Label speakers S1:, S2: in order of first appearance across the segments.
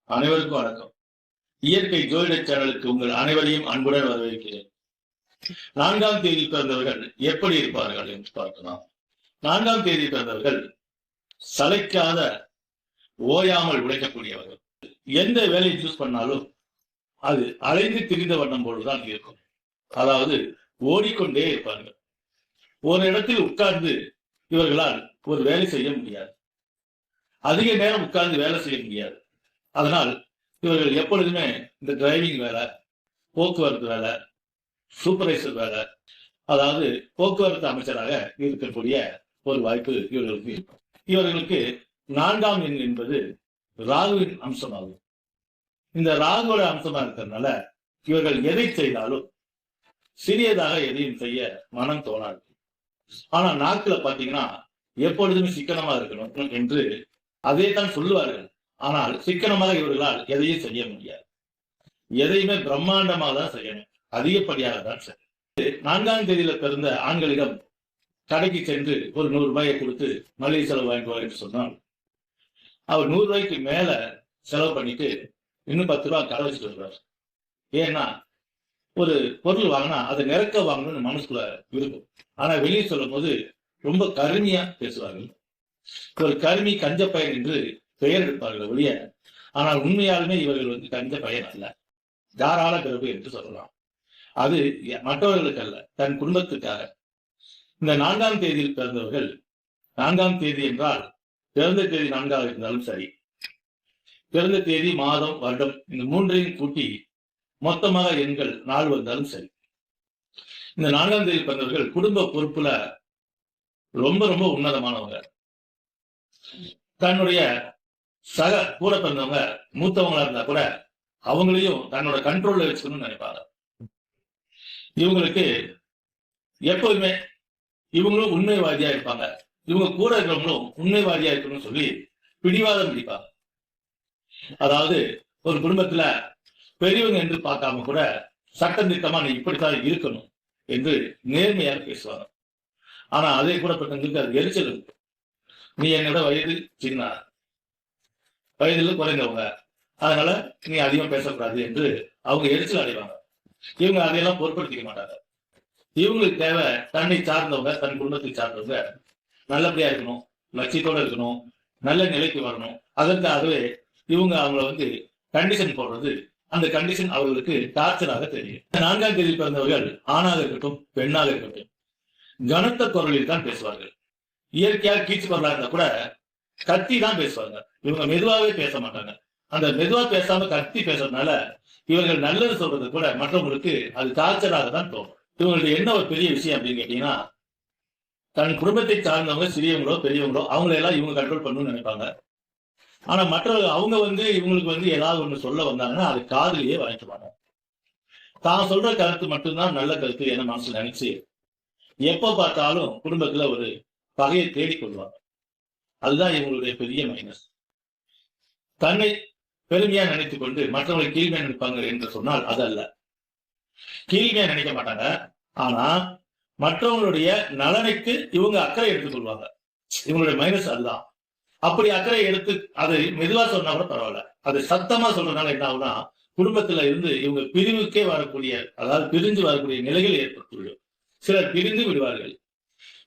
S1: அனைவருக்கும் வணக்கம். இயற்கை ஜோதிட சேனலுக்கு உங்கள் அனைவரையும் அன்புடன் வரவேற்கிறேன். 4ஆம் தேதி பிறந்தவர்கள் எப்படி இருப்பார்கள் என்று பார்க்கலாம். 4ஆம் தேதி பிறந்தவர்கள் சளைக்காத, ஓயாமல் உழைக்கக்கூடியவர்கள். எந்த வேலையை சூஸ் பண்ணாலும் அது அலைந்து திரிந்த வண்ணம் போதுதான் இருக்கும். அதாவது ஓடிக்கொண்டே இருப்பார்கள். ஒரு இடத்தில் உட்கார்ந்து இவர்களால் ஒரு வேலை செய்ய முடியாது. அதிக நேரம் உட்கார்ந்து வேலை செய்ய முடியாது. அதனால் இவர்கள் எப்பொழுதுமே இந்த டிரைவிங் வேலை, போக்குவரத்து வேலை, சூப்பர்வைசர் வேலை, அதாவது போக்குவரத்து அமைச்சராக இருக்கக்கூடிய ஒரு வாய்ப்பு இவர்களுக்கு இருக்கும். இவர்களுக்கு 4ஆம் எண் என்பது ராகுவின் அம்சமாகும். இந்த ராகுவோட அம்சமா இருக்கிறதுனால இவர்கள் எதை செய்தாலும் சிறியதாக எதையும் செய்ய மனம் தோணாது. ஆனா நாட்களை பார்த்தீங்கன்னா எப்பொழுதுமே சிக்கனமா இருக்கணும் என்று அதே தான் சொல்லுவார்கள். ஆனால் சிக்கனமாக இவர்களால் எதையும் செய்ய முடியாது. எதையுமே பிரம்மாண்டமாக தான் செய்யணும், அதிகப்படியாக தான் செய்யணும். 4ஆம் தேதியில பிறந்த ஆண்களிடம் கடைக்கு சென்று ஒரு 100 ரூபாயை கொடுத்து மளிகை செலவு வாங்கிட்டு என்று சொன்னால் அவர் 100 ரூபாய்க்கு மேல செலவு பண்ணிட்டு இன்னும் 10 ரூபாய் கடை வச்சுட்டு வருவார். ஏன்னா ஒரு பொருள் வாங்கினா அதை நிறக்க வாங்கணும்னு மனசுக்குள்ள இருக்கும். ஆனா வெளியே சொல்லும் போது ரொம்ப கருமையா பேசுவார்கள். ஒரு கருமி கஞ்ச பயன் என்று பெயர் எடுப்பார்கள் ஒழிய, ஆனால் உண்மையாலுமே இவர்கள் கஞ்ச பயன் அல்ல, தாராள பிறப்பு என்று சொல்லலாம். அது மற்றவர்களுக்கு அல்ல, தன் குடும்பத்துக்காக. இந்த 4ஆம் தேதியில் பிறந்தவர்கள், 4ஆம் தேதி என்றால் பிறந்த தேதி 4ஆக இருந்தாலும் சரி, பிறந்த தேதி, மாதம், வருடம் இந்த மூன்றையும் கூட்டி மொத்தமாக எண்கள் 4 வந்தாலும் சரி, இந்த 4ஆம் தேதி பிறந்தவர்கள் குடும்ப பொறுப்புல ரொம்ப ரொம்ப உன்னதமானவங்க. தன்னுடைய சக கூட பிறந்தவங்க மூத்தவங்களா இருந்தா கூட அவங்களையும் தன்னோட கண்ட்ரோல்ல வச்சுக்கணும்னு நினைப்பாங்க. இவங்களுக்கு எப்போதுமே இவங்களும் உண்மைவாதியா இருப்பாங்க. இவங்க கூட இருக்கிறவங்களும் உண்மைவாதியா இருக்கணும்னு சொல்லி பிடிவாதம் பிடிப்பாங்க. அதாவது ஒரு குடும்பத்துல பெரியவங்க என்று பார்க்காம கூட சட்டம் திட்டமா நீ இப்படித்தான் இருக்கணும் என்று நேர்மையாக பேசுவாங்க. ஆனா அதே கூட பட்டவங்களுக்கு அது எரிச்சல் இருக்கு. நீ என்னோட வயது சின்ன, வயதில் குறைந்தவங்க, அதனால நீ அதிகம் பேசக்கூடாது என்று அவங்க எரிச்சல் அடைவாங்க. இவங்க அதையெல்லாம் பொருட்படுத்திக்க மாட்டாங்க. இவங்களுக்கு தேவை தன்னை சார்ந்தவங்க, தன் குடும்பத்தை சார்ந்தவங்க நல்லபடியா இருக்கணும், லட்சியத்தோட இருக்கணும், நல்ல நிலைக்கு வரணும். அதற்காகவே இவங்க அவங்கள கண்டிஷன் போடுறது, அந்த கண்டிஷன் அவர்களுக்கு டார்ச்சராக தெரியும். 4ஆம் தேதி பிறந்தவர்கள் ஆணாக இருக்கட்டும் பெண்ணாக இருக்கட்டும் கனத்த குரலில் தான் பேசுவார்கள். இயற்கையாக கீச்சு குரலா இருந்தா கூட கத்தி தான் பேசுவாங்க. இவங்க மெதுவாகவே பேச மாட்டாங்க. அந்த மெதுவா பேசாம கத்தி பேசுறதுனால இவர்கள் நல்லது சொல்றது கூட மற்றவங்களுக்கு அது டார்ச்சராக தான் தோணும். இவங்களுக்கு என்ன ஒரு பெரிய விஷயம் அப்படின்னு கேட்டீங்கன்னா, தன் குடும்பத்தை சார்ந்தவங்க சிறியவங்களோ பெரியவங்களோ அவங்களெல்லாம் இவங்க கண்ட்ரோல் பண்ணணும்னு நினைப்பாங்க. ஆனா மற்றவர்கள் அவங்க இவங்களுக்கு ஏதாவது ஒண்ணு சொல்ல வந்தாங்கன்னா அது காதலியே வாங்கிக்க மாட்டாங்க. தான் சொல்ற கருத்து மட்டும்தான் நல்ல கருத்து என மனசுல நினைச்சு எப்ப பார்த்தாலும் குடும்பத்துல ஒரு பகையை தேடிக்கொள்வாங்க. அதுதான் இவங்களுடைய பெரிய மைனஸ். தன்னை பெருமையா நினைத்துக் கொண்டு மற்றவங்களை கீழ்மையா நினைப்பாங்க என்று சொன்னால் அது அல்ல. கீழ்மையா நினைக்க மாட்டாங்க. ஆனா மற்றவங்களுடைய நலனுக்கு இவங்க அக்கறை எடுத்துக் கொள்வாங்க. இவங்களுடைய மைனஸ் அதுதான். அப்படி அக்கறை எடுத்து அதை மெதுவா சொன்னா கூட பரவாயில்ல, அது சத்தமா சொல்றதுனால என்ன ஆகுனா குடும்பத்துல இருந்து இவங்க பிரிவுக்கே வரக்கூடிய, அதாவது பிரிஞ்சு வரக்கூடிய நிலைகள் ஏற்பட்டுள்ளது. சிலர் பிரிந்து விடுவார்கள்.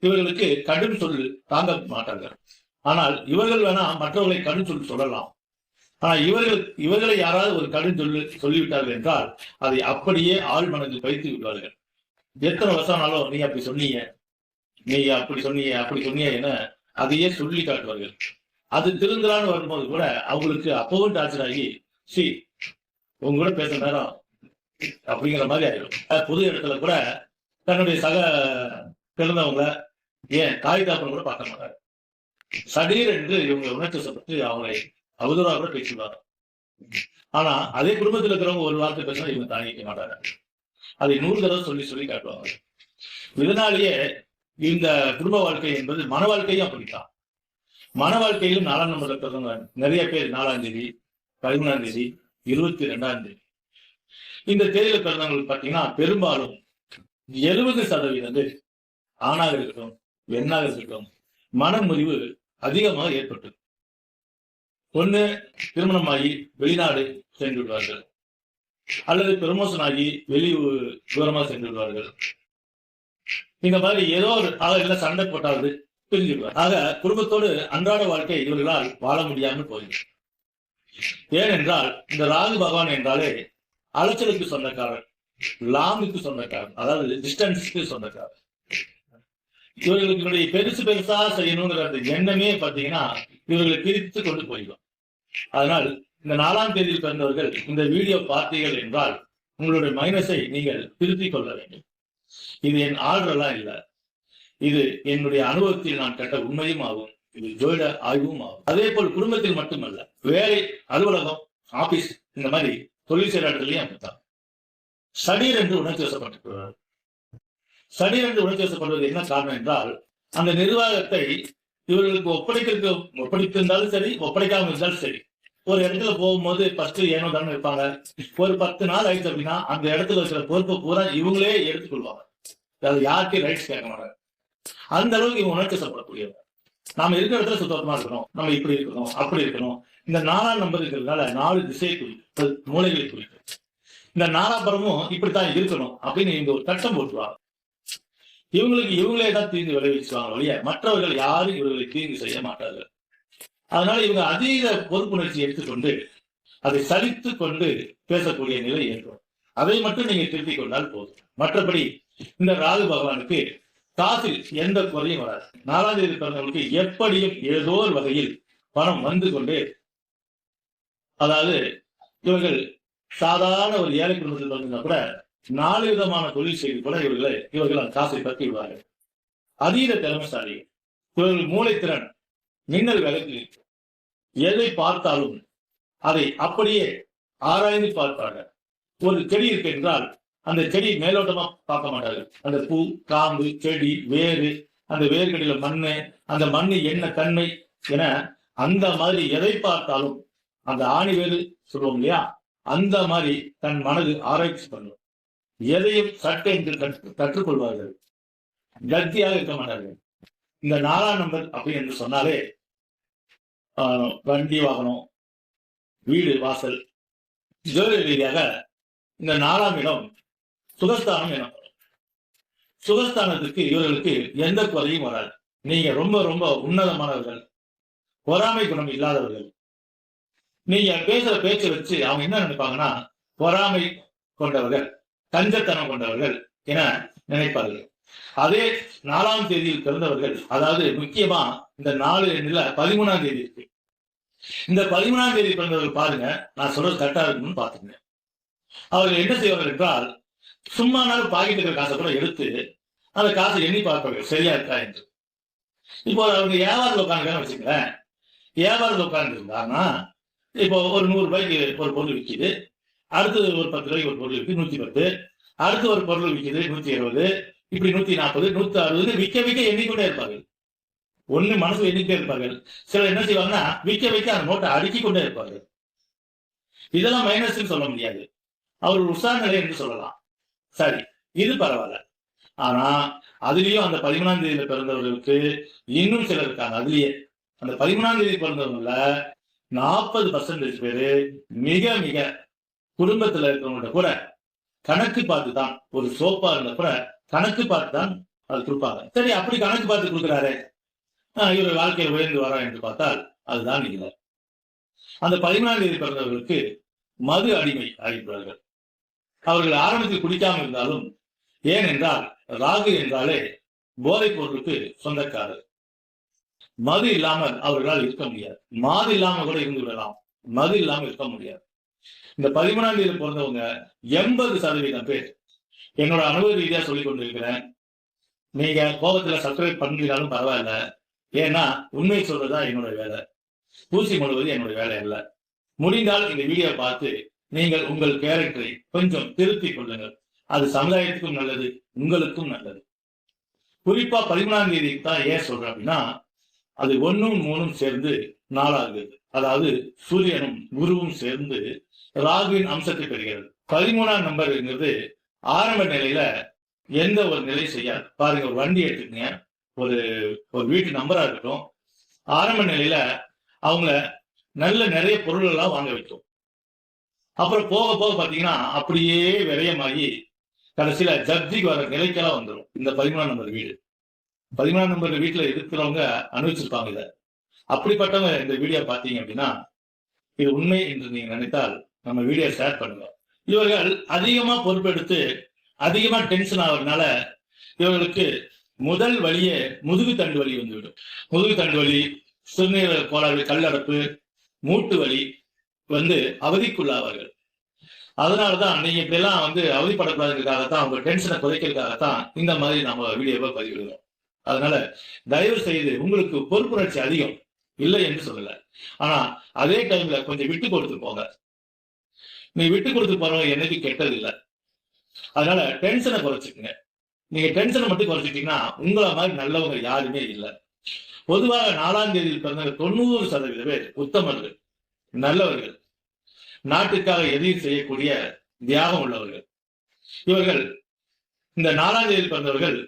S1: இவர்களுக்கு கடும் சொல் தாங்க மாட்டார்கள். ஆனால் இவர்கள் வேணா மற்றவர்களை கடும் சொல் சொல்லலாம். ஆனா இவர்களை யாராவது ஒரு கடும் சொல்லிவிட்டார்கள் என்றால் அதை அப்படியே ஆள் மனதில் வைத்து விடுவார்கள். எத்தனை வருஷம்னாலும் நீ அப்படி சொன்னீங்க, நீ அப்படி சொன்னீங்க என அதையே சொல்லி காட்டுவார்கள். அது திருந்தலான்னு வரும்போது கூட அவங்களுக்கு அப்பவும் டார்ச்சர் ஆகி உங்க கூட பேசுற நேரம் அப்படிங்கிற மாதிரி ஆயிடும். புது இடத்துல கூட தன்னுடைய சக பிறந்தவங்க, ஏன் தாய் தாப்பனை கூட பார்க்க மாட்டாங்க. சடீர் என்று இவங்க உணர்ச்சி சொல்லப்பட்டு அவங்களை அவதூறாக கூட பேசிடுவாங்க. ஆனா அதே குடும்பத்தில் இருக்கிறவங்க ஒரு வார்த்தை பேசினா இவங்க தாங்கிக்க மாட்டாங்க. அதை 100 தடவை சொல்லி காட்டுவாங்க. இதனாலேயே இந்த குடும்ப வாழ்க்கை என்பது மன வாழ்க்கையும் அப்படித்தான். மன வாழ்க்கையிலும் 4ஆம் நம்பர்ல பிறந்தவங்க நிறைய பேர் 4ஆம் தேதி, 13ஆம் தேதி, 22ஆம் தேதி இந்த தேதியில பிறந்தவங்களுக்கு பார்த்தீங்கன்னா பெரும்பாலும் 70% ஆணாக இருக்கட்டும் பெண்ணாக இருக்கட்டும் மன முறிவு அதிகமாக ஏற்பட்டது. ஒண்ணு திருமணமாகி வெளிநாடு சென்று விடுவார்கள், அல்லது ப்ரமோஷன் ஆகி தூரமா சென்று விடுவார்கள். இந்த மாதிரி ஏதோ ஒரு ஆக சண்டை போட்டாவது பிரிஞ்சுடுவார். ஆக குடும்பத்தோடு அன்றாட வாழ்க்கை இவர்களால் வாழ முடியாமல் போயிடும். ஏனென்றால் இந்த ராகு பகவான் என்றாலே அலைச்சலுக்கு சொந்தக்காரன், லாங்குக்கு சொந்தக்காரன், அதாவது டிஸ்டன்ஸுக்கு சொந்தக்காரன். இவர்களுக்கு பெருசு பெருசா செய்யணுங்கிற அந்த எண்ணமே பார்த்தீங்கன்னா இவர்களை பிரித்து கொண்டு போயிடும். அதனால் இந்த 4ஆம் தேதியில் பிறந்தவர்கள் இந்த வீடியோ பார்த்தீர்கள் என்றால் உங்களுடைய மைனஸை நீங்கள் திருத்திக் கொள்ள வேண்டும். இது என் ஆர்டரெல்லாம் இல்லை, இது என்னுடைய அனுபவத்தில் நான் கண்ட உண்மையும் ஆகும், இது ஜோதிட ஆய்வும் ஆகும். அதே போல் குடும்பத்தில் மட்டுமல்ல, வேலை, அலுவலகம், ஆபீஸ், இந்த மாதிரி தொழில் செய்கிற இடத்துலையும் அப்படித்தான். சடீர் என்று உணர்ச்சி வசப்பட்டிருக்கிறார். சடீர் என்று உணர்ச்சி வசப்படுவது என்ன காரணம் என்றால், அந்த நிர்வாகத்தை இவர்களுக்கு ஒப்படைத்திருந்தாலும் சரி, ஒப்படைக்காமல் இருந்தாலும் சரி, ஒரு இடத்துல போகும்போது ஃபர்ஸ்ட் ஏனோ தானே இருப்பாங்க. ஒரு 10 நாள் ஆயிடுச்சு அப்படின்னா அந்த இடத்துல இருக்கிற பொறுப்பை பூரா இவங்களே எடுத்துக்கொள்வாங்க. அது யாருக்கும் ரைட்ஸ் கேட்க மாட்டாங்க. அந்த அளவுக்கு இவங்க உணர்ச்சி வசப்படக்கூடியவங்க. நாம இருக்கிற இடத்துல சுத்தமா இருக்கணும், நம்ம இப்படி இருக்கணும், அப்படி இருக்கணும். இந்த 4ஆம் நம்பர் இருக்கிறதுனால 4 திசை குறித்து, மூளைகளை குறித்து, இந்த 4ஆம் புறமும் இப்படித்தான் இருக்கணும் அப்படின்னு இவங்க ஒரு கட்டம் போட்டுவாங்க. இவங்களுக்கு இவங்களே தான் தீங்கு விளைவிச்சுவாங்க ஒழிய மற்றவர்கள் யாரும் இவர்களை தீங்கு செய்ய மாட்டார்கள். அதனால இவங்க அதீத பொறுப்புணர்ச்சி எடுத்துக்கொண்டு அதை சலித்து கொண்டு பேசக்கூடிய நிலை ஏற்படும். அதை மட்டும் நீங்க திருத்திக் கொண்டால் போதும். மற்றபடி இந்த ராகு பகவானுக்கு காசில் எந்த குறையும் வராது. 4ஆம் தேதி பிறந்தவங்களுக்கு எப்படியும் ஏதோ ஒரு வகையில் பணம் வந்து கொண்டே, அதாவது இவர்கள் சாதாரண ஒரு ஏழை குடும்பத்தில் பிறந்தா கூட 4 விதமான தொழில் செய்து கூட இவர்கள் காசை பற்றி விடுவார்கள். அதீத திறமைசாலி. இவர்கள் மூளைத்திறன் மின்னல் விளக்கு. எதை பார்த்தாலும் அதை அப்படியே ஆராய்ந்து பார்ப்பார்கள். ஒரு செடி இருக்கு என்றால் அந்த செடி மேலோட்டமா பார்க்க மாட்டார்கள். அந்த பூ, காம்பு, செடி, வேறு, அந்த வேர்கடியில மண்ணு, அந்த மண்ணு என்ன தன்மை என அந்த மாதிரி எதை பார்த்தாலும் அந்த ஆணி வேறு சொல்லுவோம் இல்லையா, அந்த மாதிரி தன் மனது ஆராய்ச்சி பண்ணும். எதையும் சட்டை என்று கற்றுக்கொள்வார்கள். கத்தியாக இருக்க மாட்டார்கள். இந்த 4ஆம் நம்பர் அப்படி என்று சொன்னாலே வண்டி வாகனம், வீடு, வாசல், ஜோதிட ரீதியாக இந்த 4ஆம் இடம் சுகஸ்தானம் எனப்படும். சுகஸ்தானத்துக்கு இவர்களுக்கு எந்த குறையும் வராது. நீங்க ரொம்ப ரொம்ப உன்னதமானவர்கள், பொறாமை குணம் இல்லாதவர்கள். நீங்க பேசுற பேச்சை வச்சு அவங்க என்ன நினைப்பாங்கன்னா பொறாமை கொண்டவர்கள், கஞ்சத்தனம் கொண்டவர்கள் என நினைப்பார்கள். அதே 4ஆம் தேதியில் பிறந்தவர்கள், அதாவது முக்கியமா இந்த 4 எண்ணில் 13ஆம் தேதி இருக்கு. இந்த 13ஆம் தேதி பிறந்தவர்கள் பாருங்க, நான் சொல்றது கரெக்டா இருக்குன்னு பாத்துங்க. அவர்கள் என்ன செய்வார்கள் என்றால், சும்மா நாள் பாக்கெட் இருக்கிற காசை கூட எடுத்து அந்த காசை எண்ணி பார்ப்பார்கள் சரியா இருக்கா என்று. இப்போ அவங்க வியாபாரத்தில் உட்காந்து வச்சுக்கிறேன், வியாபாரத்தில் உட்கார்ந்து இருந்தாங்கன்னா இப்போ ஒரு 100 ரூபாய்க்கு ஒரு பொருள் விற்கிது, அடுத்தது ஒரு 10 ரூபாய்க்கு ஒரு பொருள் விற்கிது 110, அடுத்து ஒரு பொருள் விற்கிது 120, இப்படி 140, 160 விற்க எண்ணிக்கொண்டே இருப்பார்கள். ஒண்ணு மனசு எண்ணிக்கிட்டே இருப்பார்கள். சிலர் என்ன செய்வாங்கன்னா விற்க அந்த நோட்டை அடுக்கிக் கொண்டே இருப்பார்கள். இதெல்லாம் மைனஸ் சொல்ல முடியாது, அவர் உற்சாக நிலை என்று சொல்லலாம். சரி, இது பரவாயில்ல. ஆனா அதுலயும் அந்த 13ஆம் தேதியில பிறந்தவர்களுக்கு இன்னும் சிலர் இருக்காங்க. அதுலயே அந்த 13ஆம் தேதி பிறந்தவங்கள 40% பேரு மிக மிக குடும்பத்துல இருக்கிறவங்கள்ட்ட கூட கணக்கு பார்த்து தான், ஒரு சோப்பா இருந்தா கூட கணக்கு பார்த்து தான் அது கொடுப்பாங்க. சரி, அப்படி கணக்கு பார்த்து கொடுக்குறாரு, இவர் வாழ்க்கையில் உயர்ந்து வரா என்று பார்த்தால் அதுதான் இல்லை. அந்த 13ஆம் தேதி பிறந்தவர்களுக்கு மது அடிமை ஆகிவிடுவார்கள். அவர்கள் ஆரம்பத்தில் குடிக்காமல் இருந்தாலும், ஏனென்றால் ராகு என்றாலே போதைப் பொருளுக்கு சொந்தக்காரர். மது இல்லாமல் அவர்களால் இருக்க முடியாது. மாது இல்லாமல் கூட இருந்து விடலாம், மது இல்லாமல் இருக்க முடியாது. இந்த 13ஆம் தேதி பிறந்தவங்க 80% பேர், என்னோட அனுபவ ரீதியா சொல்லிக் கொண்டிருக்கிறேன். நீங்க கோபத்துல சப்ஸ்கிரைப் பண்ணினாலும் பரவாயில்ல, ஏன்னா உண்மை சொல்றதா என்னோட வேலை, பூசி முழுவது என்னோட வேலை அல்ல. முடிந்தால் இந்த வீடியோ பார்த்து நீங்கள் உங்கள் கேரக்டரை கொஞ்சம் திருத்திக் கொள்ளுங்கள். அது சமுதாயத்துக்கும் நல்லது, உங்களுக்கும் நல்லது. குறிப்பா 13ஆம் தேதி தான் ஏன் சொல்றேன் அப்படின்னா, அது 1ம் 3ம் சேர்ந்து 4ஆகுது. அதாவது சூரியனும் குருவும் சேர்ந்து ராகுவின் அம்சத்தை பெறுகிறது. 13ஆம் நம்பர்ங்கிறது ஆரம்ப நிலையில எந்த ஒரு நிலை செய்யாது. பாருங்க, ஒரு வண்டி எடுத்துக்கங்க, ஒரு வீட்டு நம்பரா இருக்கட்டும், ஆரம்ப நிலையில அவங்கள நல்ல நிறைய பொருள் எல்லாம் வாங்க வைக்கும். அப்புறம் போக போக பாத்தீங்கன்னா அப்படியே விரயமாகி கடைசியில ஜப்திக்கு வர நிலைக்கெல்லாம் வந்துடும். இந்த 13ஆம் நம்பர் வீடு 13ஆம் நம்பர் வீட்டுல இருக்கிறவங்க அனுபவிச்சிருப்பாங்க இதை. அப்படிப்பட்டவங்க இந்த வீடியோ பாத்தீங்க அப்படின்னா இது உண்மை என்று நீங்க நினைத்தால் நம்ம வீடியோ ஷேர் பண்ணுங்க. இவர்கள் அதிகமா பொறுப்பெடுத்து அதிகமா டென்ஷன் ஆகுறதுனால இவர்களுக்கு முதல் வழியே முதுகு தண்டு வலி வந்துவிடும். முதுகு தண்டு வலி, சிறுநீரக கோளாறு, கல்லடப்பு, மூட்டு வலி வந்து அவதிக்குள்ளாவார்கள். அதனாலதான் நீங்க இப்படி எல்லாம் அவதிப்படக்கூடாதுக்காகத்தான், உங்க டென்ஷனை குறைக்கிறதுக்காகத்தான் இந்த மாதிரி நம்ம வீடியோவை பதிவிடுறோம். அதனால தயவு செய்து, உங்களுக்கு பொறுப்புணர்ச்சி அதிகம் இல்லை என்று சொல்லல, ஆனா அதே டைம்ல கொஞ்சம் விட்டு கொடுத்து போங்க. நீ விட்டு கொடுத்து போறவங்க என்னைக்கு கெட்டது இல்லை. அதனால டென்ஷனை குறைச்சிக்கங்க. நீங்க டென்ஷனை மட்டும் குறைச்சிட்டீங்கன்னா உங்களை மாதிரி நல்லவங்க யாருமே இல்லை. பொதுவாக 4ஆம் தேதியில் பிறந்த 90% பேர் உத்தமர்கள், நல்லவர்கள், நாட்டுக்காக எதையும் செய்யக்கூடிய தியாகம் உள்ளவர்கள். இவர்கள் இந்த 4ஆம் தேதியில் பிறந்தவர்கள்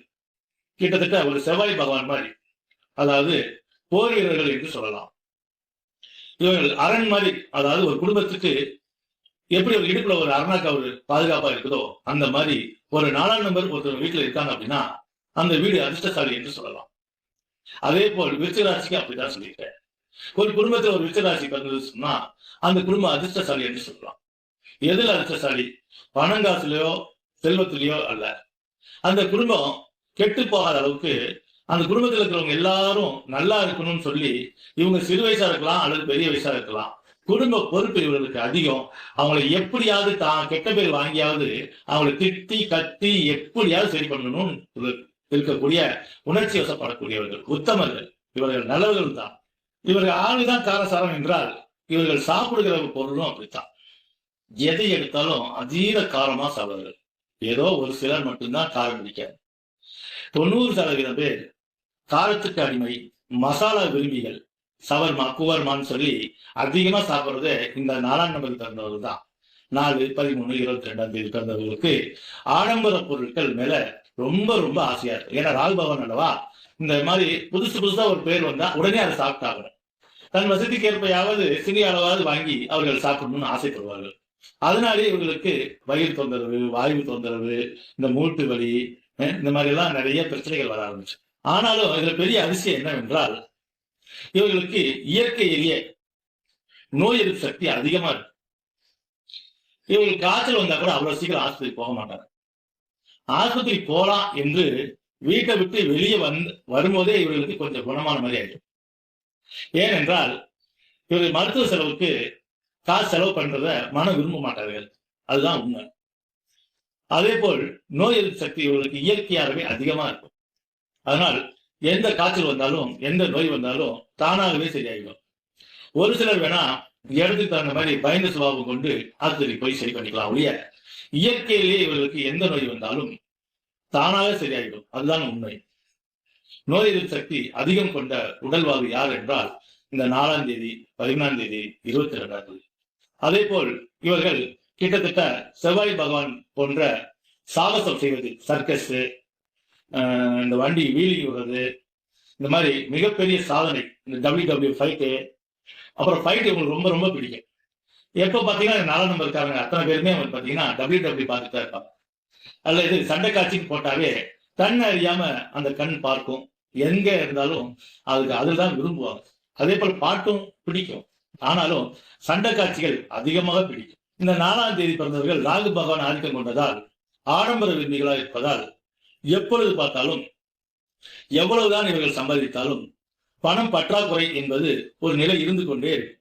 S1: கிட்டத்தட்ட ஒரு செவ்வாய் பகவான் மாதிரி, அதாவது போர் வீரர்கள் என்று சொல்லலாம். இவர்கள் அரண் மாதிரி, அதாவது ஒரு குடும்பத்துக்கு எப்படி ஒரு இடுப்புல ஒரு அரணாக்கா ஒரு பாதுகாப்பா இருக்குதோ அந்த மாதிரி ஒரு 4ஆம் நம்பர் ஒருத்தர் வீட்டுல இருக்காங்க அப்படின்னா அந்த வீடு அதிர்ஷ்டசாலி என்று சொல்லலாம். அதே போல் விருச்சிகராசிக்கு அப்படிதான் சொல்லியிருக்கேன். ஒரு குடும்பத்துல ஒரு விருச்சிகராசி பிறந்தது சொன்னா அந்த குடும்பம் அதிர்ஷ்டசாலி என்று சொல்லலாம். எதுல அதிர்ஷ்டசாலி? பணங்காசுலயோ செல்வத்திலேயோ அல்ல. அந்த குடும்பம் கெட்டு போகாத அளவுக்கு அந்த குடும்பத்தில் இருக்கிறவங்க எல்லாரும் நல்லா இருக்கணும்னு சொல்லி, இவங்க சிறு வயசா இருக்கலாம் அல்லது பெரிய வயசா இருக்கலாம், குடும்ப பொறுப்பு இவர்களுக்கு அதிகம். அவங்களை எப்படியாவது தான் கெட்ட பேர் வாங்கியாவது அவங்களை திட்டி கத்தி எப்படியாவது சரி பண்ணணும்னு இருக்கக்கூடிய உணர்ச்சி வசப்படக்கூடியவர்கள், உத்தமர்கள். இவர்கள் நல்லவர்கள் தான். இவர்கள் ஆளுதான் காரசாரம் என்றால் இவர்கள் சாப்பிடுகிற பொருளும் அப்படித்தான். எதை எடுத்தாலும் அதீத காரமா சாப்பிடுவார்கள். ஏதோ ஒரு சிலர் மட்டும்தான் காரம் பிடிக்காது. 90% பேர் காரத்துக்கு அடிமை, மசாலா விரும்பிகள், சவர்மா குவர்மான்னு சொல்லி அதிகமா சாப்பிடுறது இந்த 4ஆம் நம்பருக்கு பிறந்தவர்கள் தான். 4, 13, 22ஆம் தேதி பிறந்தவர்களுக்கு ஆடம்பர பொருட்கள் மேல ரொம்ப ரொம்ப ஆசையா இருக்கு. ஏன்னா ராகு பகவான் அல்லவா, இந்த மாதிரி புதுசு புதுசா ஒரு பேர் வந்தா உடனே அதை சாப்பிட்டாகணும். தன் வசதிக்கு ஏற்பையாவது சிறிய அளவாவது வாங்கி அவர்கள் சாப்பிடணும்னு ஆசைப்படுவார்கள். அதனாலே இவர்களுக்கு வயிறு தொந்தரவு, வாயு தொந்தரவு, இந்த மூட்டு வலி, இந்த மாதிரி எல்லாம் நிறைய பிரச்சனைகள் வர ஆரம்பிச்சு. ஆனாலும் இதுல பெரிய அதிசயம் என்னவென்றால் இவர்களுக்கு இயற்கையிலேயே நோய் எதிர்ப்பு சக்தி அதிகமா இருக்கு. இவங்களுக்கு காய்ச்சல் வந்தா கூட அவ்வளவு சீக்கிரம் ஆஸ்பத்திரி போக மாட்டாங்க. ஆஸ்பத்திரி போலாம் என்று வீட்டை விட்டு வெளியே வரும்போதே இவர்களுக்கு கொஞ்சம் குணமான மாதிரி ஆயிடும். ஏனென்றால் இவர்கள் மருத்துவ செலவுக்கு காசு செலவு பண்றத மனம் விரும்ப மாட்டார்கள். அதுதான் உண்மை. அதே போல் நோய் எதிர்ப்பு சக்தி இவர்களுக்கு இயற்கையாகவே அதிகமா இருக்கும். அதனால் எந்த காய்ச்சல் வந்தாலும் எந்த நோய் வந்தாலும் தானாகவே சரியாயிடும். ஒரு சிலர் வேணா இடத்துக்கு தகுந்த மாதிரி பயந்த சுபாவம் கொண்டு ஆஸ்பத்திரி போய் சரி பண்ணிக்கலாம் ஒழிய இயற்கையிலேயே இவர்களுக்கு எந்த நோய் வந்தாலும் தானாக சரியாயிடும். அதுதான் உண்மை. நோய் எதிர்ப்பு சக்தி அதிகம் கொண்ட உடல்வாகு யார் என்றால் இந்த 4ஆம் தேதி, 13ஆம் தேதி, 22ஆம் தேதி. அதே போல் இவர்கள் கிட்டத்தட்ட செவ்வாய் பகவான் போன்ற சாகசம் செய்வது, சர்க்கஸ், இந்த வண்டி வீலிங் விடுறது, இந்த மாதிரி மிகப்பெரிய சாதனை, இந்த WWE ஃபைட்டு, அப்புறம் ஃபைட் இவங்களுக்கு ரொம்ப ரொம்ப பிடிக்கும். எப்போ பார்த்தீங்கன்னா 4ஆம் நம்பர் இருக்காங்க அத்தனை பேருமே அவங்க பார்த்தீங்கன்னா WWE பார்த்துட்டு தான் இருப்பாங்க. அல்ல இது சண்டை காட்சின்னு போட்டாவே கண் அறியாம அந்த கண் பார்க்கும். எங்க இருந்தாலும் அதுக்கு அதுதான் விரும்புவாங்க. அதே போல் பாட்டும் பிடிக்கும். ஆனாலும் சண்டை காட்சிகள் அதிகமாக பிடிக்கும். இந்த 4ஆம் தேதி பிறந்தவர்கள் ராகு பகவான் ஆதிக்கம் கொண்டதால் ஆடம்பர விரும்பிகளாக இருப்பதால் எப்பொழுது பார்த்தாலும் எவ்வளவுதான் இவர்கள் சம்பாதித்தாலும் பணம் பற்றாக்குறை என்பது ஒரு நிலை இருந்து கொண்டே இருக்கும்.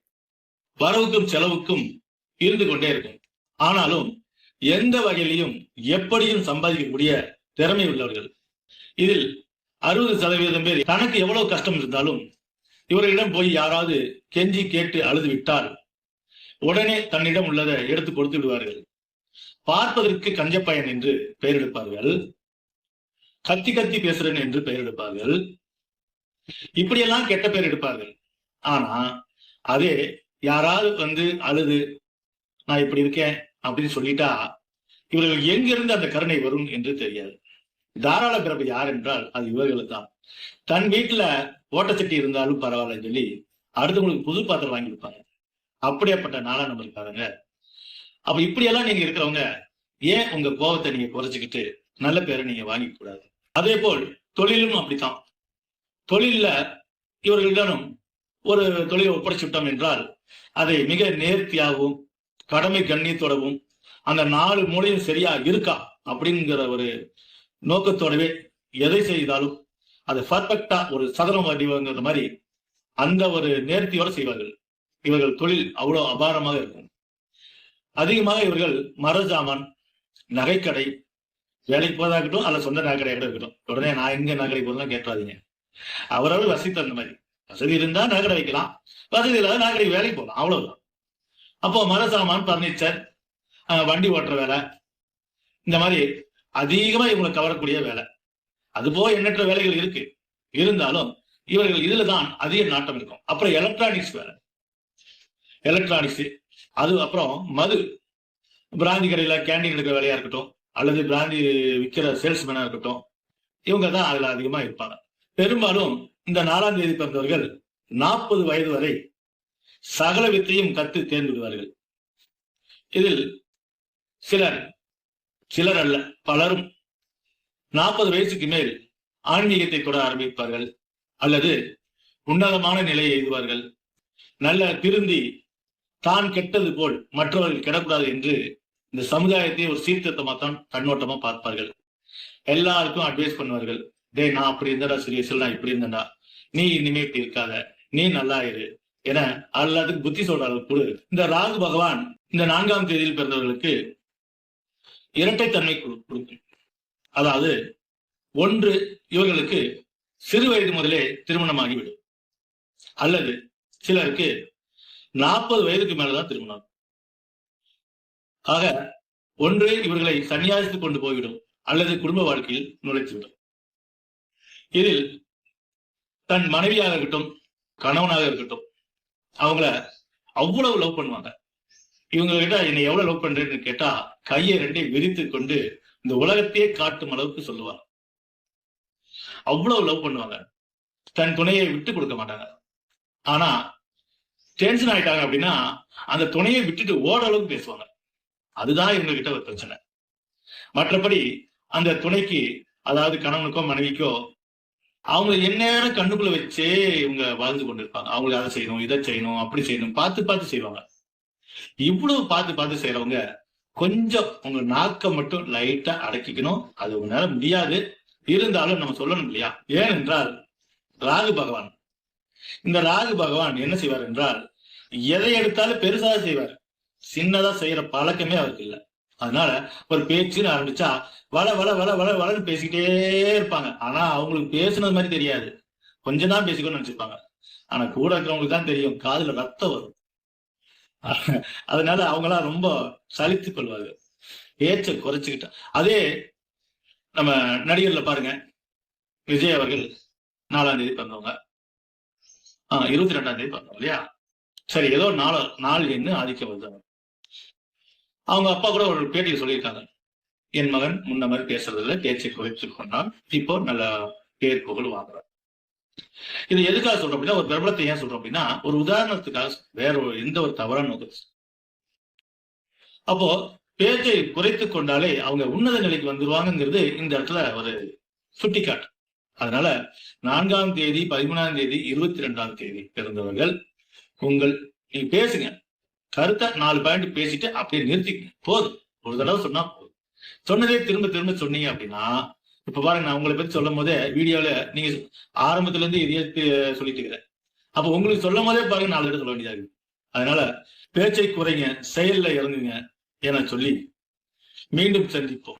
S1: வரவுக்கும் செலவுக்கும் இருந்து கொண்டே இருக்கும். ஆனாலும் எந்த வகையிலையும் எப்படியும் சம்பாதிக்கக்கூடிய திறமை உள்ளவர்கள். இதில் 60% பேர் தனக்கு எவ்வளவு கஷ்டம் இருந்தாலும் இவர்களிடம் போய் யாராவது கெஞ்சி கேட்டு அழுது விட்டால் உடனே தன்னிடம் உள்ளதை எடுத்து கொடுத்து விடுவார்கள். பார்ப்பதற்கு கஞ்சப்பயன் என்று பெயர் எடுப்பார்கள். கத்தி கத்தி பேசுறேன் என்று பெயர் எடுப்பார்கள். இப்படியெல்லாம் கெட்ட பெயர் எடுப்பார்கள். ஆனா அதே யாராவது அழுது நான் இப்படி இருக்கேன் அப்படின்னு சொல்லிட்டா இவர்கள் எங்கிருந்து அந்த கருணை வரும் என்று தெரியாது. தாராள பிறப்பு யார் என்றால் அது இவர்களுக்கு தான். தன் வீட்டுல ஓட்டச்சட்டி இருந்தாலும் பரவாயில்ல சொல்லி அடுத்தவங்களுக்கு புது பாத்திரம் வாங்கி கொடுப்பாங்க. அப்படியாப்பட்ட 4ஆம் நம்பர் இருக்காங்க. அப்ப இப்படியெல்லாம் நீங்க இருக்கிறவங்க ஏன் உங்க கோபத்தை நீங்க குறைச்சிக்கிட்டு நல்ல பேரை நீங்க வாங்கிக்க கூடாது? அதே போல் தொழிலும் அப்படித்தான். தொழில்ல இவர்களிடம் ஒரு தொழிலை ஒப்படைச்சுட்டோம் என்றால் அதை மிக நேர்த்தியாகவும் கடமை கண்ணியத்தோடவும் அந்த 4 மூலையும் சரியா இருக்கா அப்படிங்கிற ஒரு நோக்கத்தோடவே எதை செய்தாலும் அது பர்ஃபெக்டா ஒரு சதுரம் வடிவங்கிற மாதிரி அந்த ஒரு நேர்த்தியோட செய்வார்கள். இவர்கள் தொழில் அவ்வளவு அபாரமாக இருக்கும். அதிகமாக இவர்கள் மரஜாமான், நகைக்கடை, வேலைக்கு போதா இருக்கட்டும் அல்ல சொந்த நகைக்கடை இருக்கட்டும். உடனே நான் எங்க நகை போதெல்லாம் கேட்காதீங்க. அவரவர் வசதி தகுந்த மாதிரி வசதி இருந்தா நகை வைக்கலாம், வசதி இல்லாத நகை வேலைக்கு போகலாம், அவ்வளவுதான். அப்போ மரசாமான், பர்னிச்சர், வண்டி ஓட்டுற வேலை, இந்த மாதிரி அதிகமா இவங்களை கவரக்கூடிய வேலை. அது போக எண்ணற்ற வேலைகள் இருக்கு. இருந்தாலும் இவர்கள் இதுலதான் அதிக நாட்டம் இருக்கும். அப்புறம் எலக்ட்ரானிக்ஸ் வேலை, எலக்ட்ரானிக்ஸ், அது அப்புறம் மது, பிராந்தி கடையில கேண்டீன் எடுக்கிற வேலையா இருக்கட்டும் அல்லது பிராந்தி விற்கிற சேல்ஸ்மேனா இருக்கட்டும், இவங்க தான் அதுல அதிகமா இருப்பாங்க. பெரும்பாலும் இந்த 4ஆம் தேதி பிறந்தவர்கள் 40 வயது வரை சகல வித்தையும் கத்து தேர்ந்து விடுவார்கள். இதில் சிலர் அல்ல பலரும் 40 வயசுக்கு மேல் ஆன்மீகத்தை தொட ஆரம்பிப்பார்கள் அல்லது உன்னதமான நிலையை எய்துவார்கள். நல்ல திருந்தி தான் கெட்டது போல் மற்றவர்கள் கெடக்கூடாது என்று இந்த சமுதாயத்தை ஒரு சீர்திருத்தமாத்தான் கண்ணோட்டமா பார்ப்பார்கள். எல்லாருக்கும் அட்வைஸ் பண்ணுவார்கள். டேய், நான் அப்படி இருந்தாடா சீரியஸ்ல, நான் இப்படி இருந்தேன்டா, நீ இனிமே இப்படி இருக்காத, நீ நல்லா இரு என எல்லாத்துக்கும் புத்தி சொல்ற அளவுக்கு கூட இந்த ராகு பகவான் இந்த 4ஆம் தேதியில் பிறந்தவர்களுக்கு இரட்டைத்தன்மை கொடுக்கும். அதாவது ஒன்று, இவர்களுக்கு சிறு வயது முதலே திருமணமாகிவிடும், அல்லது சிலருக்கு 40 வயதுக்கு மேலதான் திருமணம். ஆக ஒன்று இவர்களை சன்னியாசித்துக் கொண்டு போய்விடும் அல்லது குடும்ப வாழ்க்கையில் நுழைத்துவிடும். இதில் தன் மனைவியாக இருக்கட்டும் கணவனாக இருக்கட்டும் அவங்கள அவ்வளவு லவ் பண்ணுவாங்க. இவங்க கிட்ட என்னை எவ்வளவு லவ் பண்றேன்னு கேட்டா கையை 2 விரித்து கொண்டு இந்த உலகத்தையே காட்டும் அளவுக்கு சொல்லுவாங்க. அவ்வளவு லவ் பண்ணுவாங்க. தன் துணையை விட்டு கொடுக்க மாட்டாங்க. ஆனா டென்ஷன் ஆயிட்டாங்க அப்படின்னா அந்த துணையை விட்டுட்டு ஓட அளவுக்கு பேசுவாங்க. அதுதான் இவங்க கிட்ட ஒரு பிரச்சனை. மற்றபடி அந்த துணைக்கு, அதாவது கணவனுக்கோ மனைவிக்கோ, அவங்க எந்நேரம் கண்ணுக்குள்ள வச்சே இவங்க வாழ்ந்து கொண்டிருப்பாங்க. அவங்களுக்கு அதை செய்யணும், இதை செய்யணும், அப்படி செய்யணும், பார்த்து செய்வாங்க. இவ்வளவு பார்த்து செய்யறவங்க கொஞ்சம் உங்க நாக்க மட்டும் லைட்டா அடக்கிக்கணும். அது உங்களால முடியாது, இருந்தாலும் நம்ம சொல்லணும் இல்லையா? ஏனென்றால் ராகு பகவான், இந்த ராகு பகவான் என்ன செய்வார் என்றால் எதை எடுத்தாலும் பெருசா செய்வார், சின்னதா செய்யற பழக்கமே அவருக்கு இல்லை. அதனால ஒரு பேச்சுன்னு ஆரம்பிச்சா வளன்னு பேசிக்கிட்டே இருப்பாங்க. ஆனா அவங்களுக்கு பேசுனது மாதிரி தெரியாது, கொஞ்சம் தான் பேசிக்கணும்னு நினைச்சிருப்பாங்க. ஆனா கூட இருக்கிறவங்களுக்கு தான் தெரியும் காதுல ரத்தம் வரும். அதனால அவங்களாம் ரொம்ப சலித்து கொள்வார்கள், பேச்சை குறைச்சுக்கிட்டா. அதே நம்ம நடிகர்ல பாருங்க, விஜய் அவர்கள் 4ஆம் தேதி பிறந்தவங்க, 22ஆம் தேதி பிறந்தவங்க இல்லையா? சரி, ஏதோ நாள் என்ன ஆதிக்கம் வருது. அவங்க அப்பா கூட ஒரு பேட்டியில் சொல்லியிருக்காங்க, என் மகன் முன்ன மாதிரி பேசுறது இல்லை, பேச்சை குறைத்து கொண்டான், இப்போ நல்ல பேர் புகழ் வாங்குறார். இது எதுக்காக சொல்றோம் அப்படின்னா, ஒரு பிரபலத்தை ஏன் சொல்றோம் அப்படின்னா, ஒரு உதாரணத்துக்காக, வேற எந்த ஒரு தவறான நோக்கம். அப்போ பேச்சை குறைத்து கொண்டாலே அவங்க உன்னத நிலைக்கு வந்துருவாங்கிறது இந்த இடத்துல ஒரு சுட்டிக்காட்டு. அதனால 4ஆம் தேதி, 13ஆம் தேதி, 22ஆம் தேதி பிறந்தவர்கள் நீங்க பேசுங்க, கருத்தை 4 பாயிண்ட் பேசிட்டு அப்படியே நிறுத்திக்க போதும். ஒரு தடவை சொன்னா போதும். சொன்னதே திரும்ப சொன்னீங்க அப்படின்னா, இப்ப பாருங்க, நான் உங்களை பத்தி சொல்லும் போதே வீடியோல நீங்க ஆரம்பத்துல இருந்து இதையே சொல்லிட்டு இருக்கிறேன். அப்ப உங்களுக்கு சொல்லும் போதே பாருங்க 4 தடவை சொல்ல வேண்டியதா இருக்கு. அதனால பேச்சை குறைங்க, செயல்ல இறங்குங்க என சொல்லி மீண்டும் சந்திப்போம்.